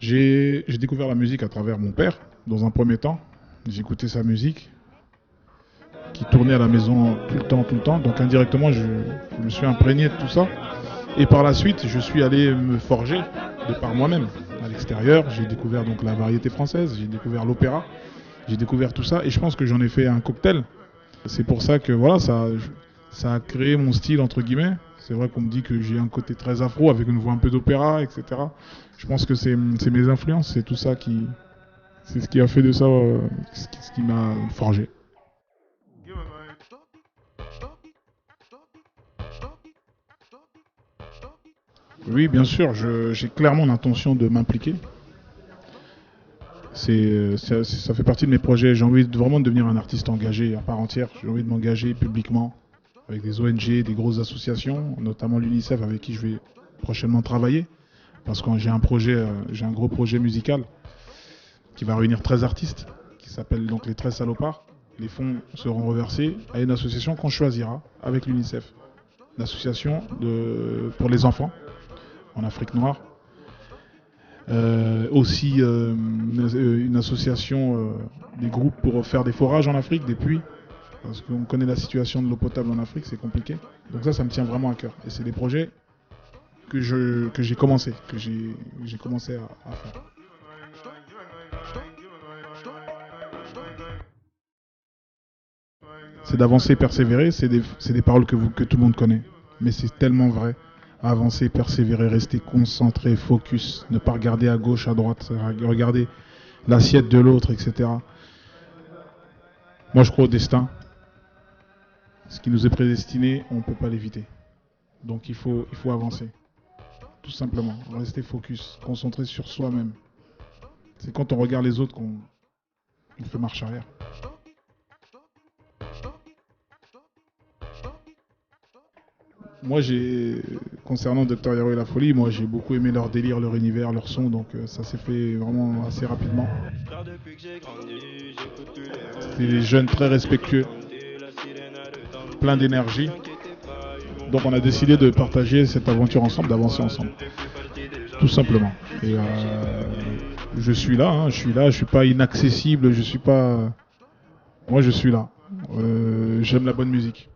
J'ai découvert la musique à travers mon père, dans un premier temps. J'écoutais sa musique, qui tournait à la maison tout le temps. Donc indirectement, je me suis imprégné de tout ça. Et par la suite, je suis allé me forger de par moi-même. À l'extérieur, j'ai découvert donc la variété française, j'ai découvert l'opéra, j'ai découvert tout ça. Et je pense que j'en ai fait un cocktail. C'est pour ça que voilà, ça a créé mon style, entre guillemets. C'est vrai qu'on me dit que j'ai un côté très afro, avec une voix un peu d'opéra, etc. Je pense que c'est mes influences, c'est tout ça c'est ce qui a fait de ça, ce qui m'a forgé. Oui, bien sûr, j'ai clairement l'intention de m'impliquer. Ça fait partie de mes projets. J'ai envie vraiment de devenir un artiste engagé à part entière. J'ai envie de m'engager publiquement avec des ONG, des grosses associations, notamment l'UNICEF avec qui je vais prochainement travailler. Parce que j'ai un gros projet musical qui va réunir 13 artistes, qui s'appelle donc les 13 salopards. Les fonds seront reversés à une association qu'on choisira avec l'UNICEF. L'association pour les enfants en Afrique noire. Aussi une association, des groupes pour faire des forages en Afrique, des puits. Parce qu'on connaît la situation de l'eau potable en Afrique, c'est compliqué. Donc ça me tient vraiment à cœur. Et c'est des projets que j'ai commencé à faire. C'est d'avancer, persévérer, c'est des paroles que tout le monde connaît. Mais c'est tellement vrai. Avancer, persévérer, rester concentré, focus, ne pas regarder à gauche, à droite, regarder l'assiette de l'autre, etc. Moi je crois au destin. Ce qui nous est prédestiné, on ne peut pas l'éviter. Donc il faut avancer. Tout simplement. Rester focus, concentré sur soi-même. C'est quand on regarde les autres qu'on fait marche arrière. Moi, concernant Dr Yaro et la Folie, moi j'ai beaucoup aimé leur délire, leur univers, leur son, donc ça s'est fait vraiment assez rapidement. C'était des jeunes très respectueux, plein d'énergie. Donc on a décidé de partager cette aventure ensemble, d'avancer ensemble. Tout simplement. Et je suis là, je suis pas inaccessible, moi je suis là. J'aime la bonne musique.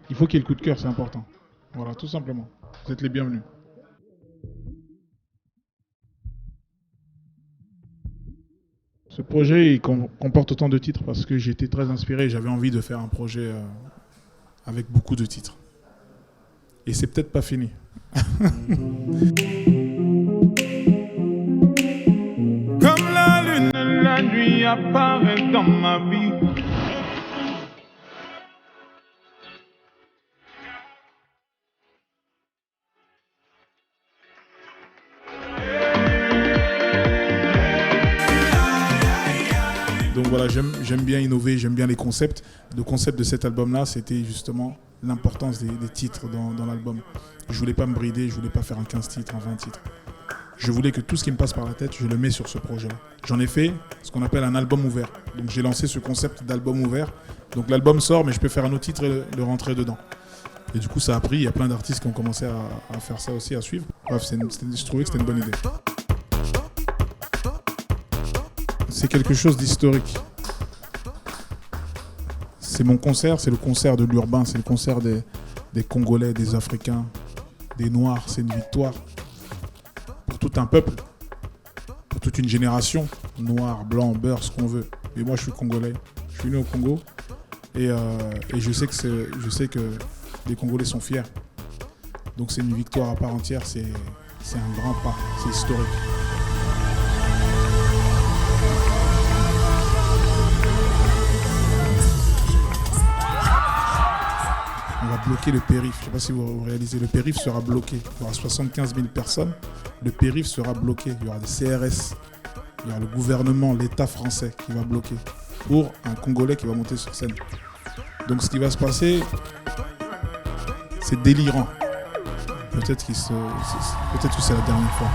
Il faut qu'il y ait le coup de cœur, c'est important. Voilà, tout simplement. Vous êtes les bienvenus. Ce projet il comporte autant de titres parce que j'étais très inspiré. J'avais envie de faire un projet avec beaucoup de titres. Et c'est peut-être pas fini. Comme la lune, la nuit apparaît dans ma vie. Donc voilà, j'aime bien innover, j'aime bien les concepts. Le concept de cet album-là, c'était justement l'importance des titres dans l'album. Je voulais pas me brider, je voulais pas faire un 15 titres, un 20 titres. Je voulais que tout ce qui me passe par la tête, je le mets sur ce projet-là. J'en ai fait ce qu'on appelle un album ouvert. Donc j'ai lancé ce concept d'album ouvert. Donc l'album sort, mais je peux faire un autre titre et le rentrer dedans. Et du coup, ça a pris. Il y a plein d'artistes qui ont commencé à faire ça aussi, à suivre. Bref, je trouvais que c'était une bonne idée. C'est quelque chose d'historique. C'est mon concert, c'est le concert de l'urbain, c'est le concert des Congolais, des Africains, des Noirs. C'est une victoire pour tout un peuple, pour toute une génération, noir, blanc, beurre, ce qu'on veut. Mais moi, je suis Congolais, je suis né au Congo et je sais que les Congolais sont fiers. Donc c'est une victoire à part entière, c'est un grand pas, c'est historique. On va bloquer le périph'. Je ne sais pas si vous réalisez, le périph' sera bloqué. Il y aura 75 000 personnes. Le périph' sera bloqué. Il y aura des CRS. Il y aura le gouvernement, l'État français qui va bloquer pour un Congolais qui va monter sur scène. Donc ce qui va se passer, c'est délirant. Peut-être que c'est la dernière fois.